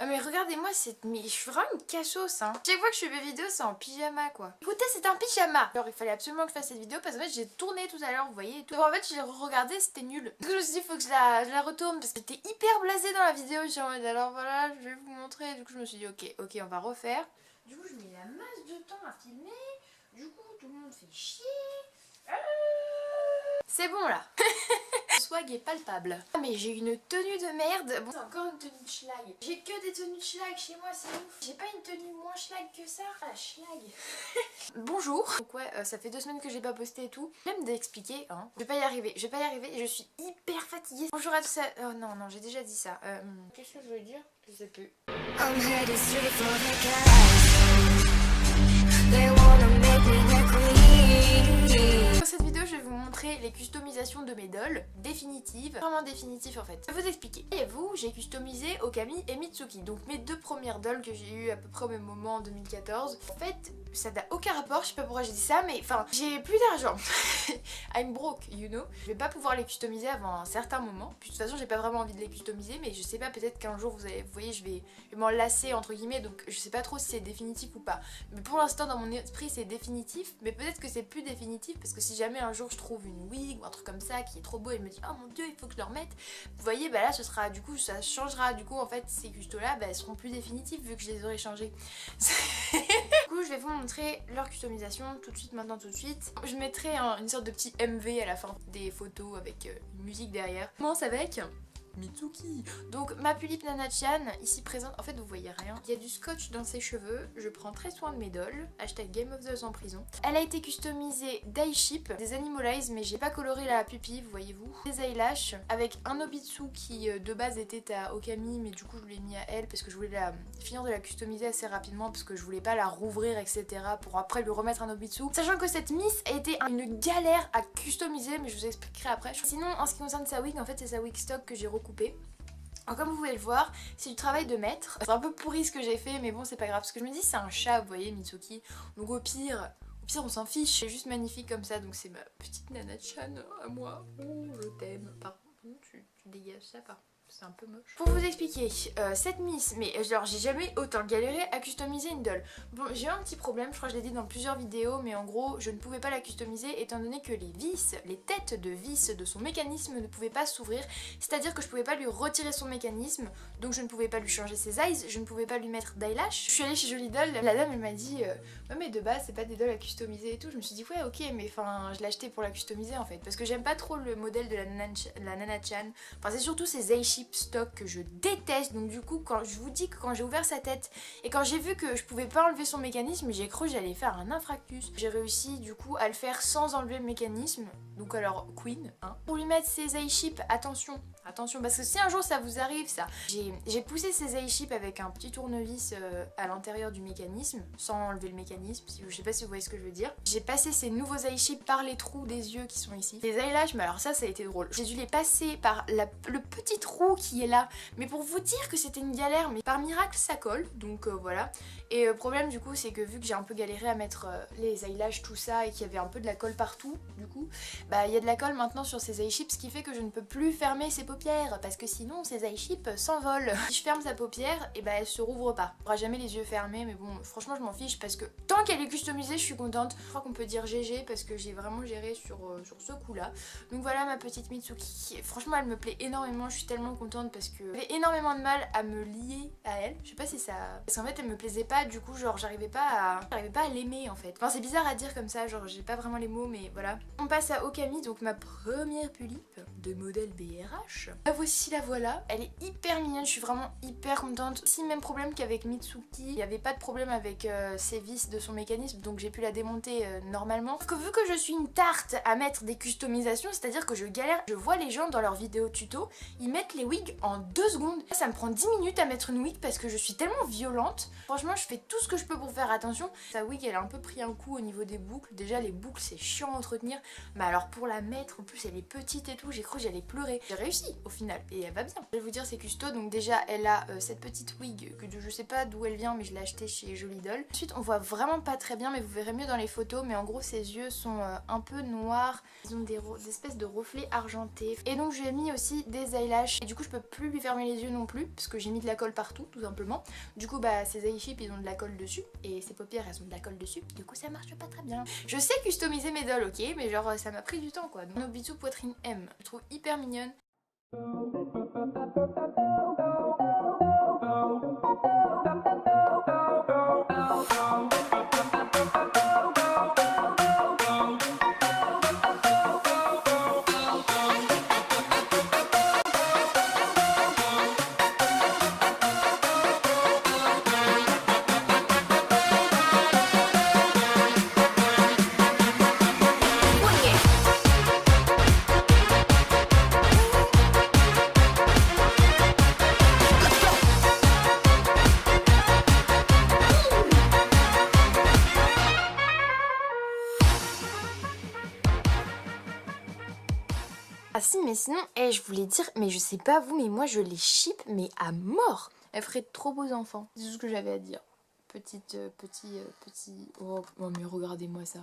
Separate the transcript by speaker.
Speaker 1: Ah mais regardez-moi mais je suis vraiment une cassos hein. Chaque fois que je fais mes vidéos c'est en pyjama quoi. Écoutez c'est un pyjama. Alors il fallait absolument que je fasse cette vidéo parce qu'en fait j'ai tourné tout à l'heure vous voyez et tout. En fait j'ai regardé c'était nul. Du coup je me suis dit faut que je la retourne parce que j'étais hyper blasée dans la vidéo. J'étais en mode alors voilà je vais vous montrer. Du coup je me suis dit ok on va refaire. Du coup je mets la masse de temps à filmer. Du coup tout le monde fait chier. C'est bon là. Le swag est palpable. Ah mais j'ai une tenue de merde. Bon c'est encore une tenue de schlag. J'ai que des tenues de schlag chez moi c'est ouf. J'ai pas une tenue moins schlag que ça. Ah schlag. Bonjour. Donc ouais ça fait 2 semaines que j'ai pas posté et tout. J'aime d'expliquer hein. Je vais pas y arriver. Je suis hyper fatiguée. Bonjour à tous. Oh non j'ai déjà dit ça. Qu'est-ce que je veux dire? Je sais plus. I'm headed straight for the guys. They wanna make me their queen. Dans cette vidéo je vais vous montrer les customisations de mes dolls définitives, vraiment définitives en fait. Je vais vous expliquer. Et vous j'ai customisé Okami et Mitsuki, donc mes 2 premières dolls que j'ai eu à peu près au même moment en 2014. En fait ça n'a aucun rapport, je sais pas pourquoi j'ai dit ça mais enfin j'ai plus d'argent. I'm broke you know. Je vais pas pouvoir les customiser avant un certain moment. Puis de toute façon j'ai pas vraiment envie de les customiser mais je sais pas peut-être qu'un jour vous voyez je vais m'en lasser entre guillemets donc je sais pas trop si c'est définitif ou pas. Mais pour l'instant dans mon esprit c'est définitif mais peut-être que c'est plus définitif parce que si jamais un jour je trouve une wig ou un truc comme ça qui est trop beau et je me dis oh mon dieu il faut que je le remette, vous voyez bah là ce sera du coup ça changera du coup en fait ces custos là bah, elles seront plus définitifs vu que je les aurai changés. Du coup je vais vous montrer leur customisation tout de suite maintenant tout de suite. Je mettrai une sorte de petit MV à la fin des photos avec une musique derrière. On commence avec Mitsuki. Donc ma Pulip Nana-chan ici présente, en fait vous voyez rien. Il y a du scotch dans ses cheveux, je prends très soin de mes dolls. Hashtag Game of the en prison. Elle a été customisée Daiship, des Animalize mais j'ai pas coloré la pupille, voyez-vous. Des eyelashes avec un Obitsu qui de base était à Okami mais du coup je l'ai mis à elle parce que je voulais finir de la customiser assez rapidement parce que je voulais pas la rouvrir etc pour après lui remettre un Obitsu. Sachant que cette Miss a été une galère à customiser mais je vous expliquerai après. Sinon en ce qui concerne sa wig en fait c'est sa wig stock que j'ai coupé. Alors comme vous pouvez le voir, c'est du travail de maître. C'est un peu pourri ce que j'ai fait mais bon c'est pas grave parce que je me dis c'est un chat vous voyez Mitsuki. Donc au pire on s'en fiche. C'est juste magnifique comme ça donc c'est ma petite Nana-chan à moi. Oh je t'aime. Par contre tu dégages ça par... C'est un peu moche. Pour vous expliquer, cette Miss, mais genre j'ai jamais autant galéré à customiser une doll. Bon j'ai eu un petit problème, je crois que je l'ai dit dans plusieurs vidéos, mais en gros je ne pouvais pas la customiser étant donné que les vis, les têtes de vis de son mécanisme ne pouvaient pas s'ouvrir. C'est-à-dire que je pouvais pas lui retirer son mécanisme, donc je ne pouvais pas lui changer ses eyes, je ne pouvais pas lui mettre d'eyelash. Je suis allée chez Jolie Doll, la dame elle m'a dit ouais mais de base c'est pas des dolls à customiser et tout. Je me suis dit ouais ok mais enfin je l'ai acheté pour la customiser en fait, parce que j'aime pas trop le modèle de la Nana-chan. Enfin c'est surtout ces Daiship stock que je déteste, donc du coup quand je vous dis que quand j'ai ouvert sa tête et quand j'ai vu que je pouvais pas enlever son mécanisme j'ai cru que j'allais faire un infractus. J'ai réussi du coup à le faire sans enlever le mécanisme, donc alors Queen hein. Pour lui mettre ses Daiship, attention parce que si un jour ça vous arrive ça, j'ai poussé ces Daiship avec un petit tournevis à l'intérieur du mécanisme sans enlever le mécanisme, je sais pas si vous voyez ce que je veux dire. J'ai passé ces nouveaux Daiship par les trous des yeux qui sont ici. Les eyelashes, mais alors ça a été drôle, j'ai dû les passer par le petit trou qui est là, mais pour vous dire que c'était une galère, mais par miracle ça colle, donc voilà. Et le problème du coup c'est que vu que j'ai un peu galéré à mettre les eyelashes tout ça et qu'il y avait un peu de la colle partout, du coup bah il y a de la colle maintenant sur ces Daiship, ce qui fait que je ne peux plus fermer ses paupières parce que sinon ces Daiship s'envolent. Si je ferme sa paupière et bah elle se rouvre pas. On aura jamais les yeux fermés mais bon franchement je m'en fiche parce que tant qu'elle est customisée je suis contente. Je crois qu'on peut dire GG parce que j'ai vraiment géré sur ce coup là. Donc voilà ma petite Mitsuki, franchement elle me plaît énormément, je suis tellement contente parce que j'avais énormément de mal à me lier à elle. Je sais pas si ça... Parce qu'en fait elle me plaisait pas du coup genre j'arrivais pas à l'aimer en fait. Enfin c'est bizarre à dire comme ça, genre j'ai pas vraiment les mots mais voilà. On passe à Okami, donc ma première Pulip de modèle BRH. La voici, la voilà. Elle est hyper mignonne, je suis vraiment hyper contente. Si même problème qu'avec Mitsuki, il n'y avait pas de problème avec ses vis de son mécanisme donc j'ai pu la démonter normalement. Parce que vu que je suis une tarte à mettre des customisations, c'est-à-dire que je galère, je vois les gens dans leurs vidéos tuto, ils mettent les wigs en 2 secondes. Ça me prend 10 minutes à mettre une wig parce que je suis tellement violente. Franchement je fais tout ce que je peux pour faire attention. Sa wig elle a un peu pris un coup au niveau des boucles. Déjà les boucles c'est chiant à entretenir, mais alors pour la mettre en plus elle est petite et tout, j'ai cru que j'allais pleurer. J'ai réussi, au final et elle va bien. Je vais vous dire c'est custo, donc déjà elle a cette petite wig que je sais pas d'où elle vient mais je l'ai achetée chez Jolie Doll. Ensuite on voit vraiment pas très bien mais vous verrez mieux dans les photos, mais en gros ses yeux sont un peu noirs, ils ont des espèces de reflets argentés. Et donc je lui ai mis aussi des eyelashes et du coup je peux plus lui fermer les yeux non plus parce que j'ai mis de la colle partout tout simplement. Du coup bah ses eye chips ils ont de la colle dessus et ses paupières elles ont de la colle dessus, du coup ça marche pas très bien. Je sais customiser mes dolls, ok, mais genre ça m'a pris du temps quoi. Nobitsu poitrine M, je trouve hyper mignonne. Ah si, mais sinon, je voulais dire, mais je sais pas vous, mais moi je les ship mais à mort. Elle ferait de trop beaux enfants. C'est tout ce que j'avais à dire. Petit... Oh mais regardez-moi ça.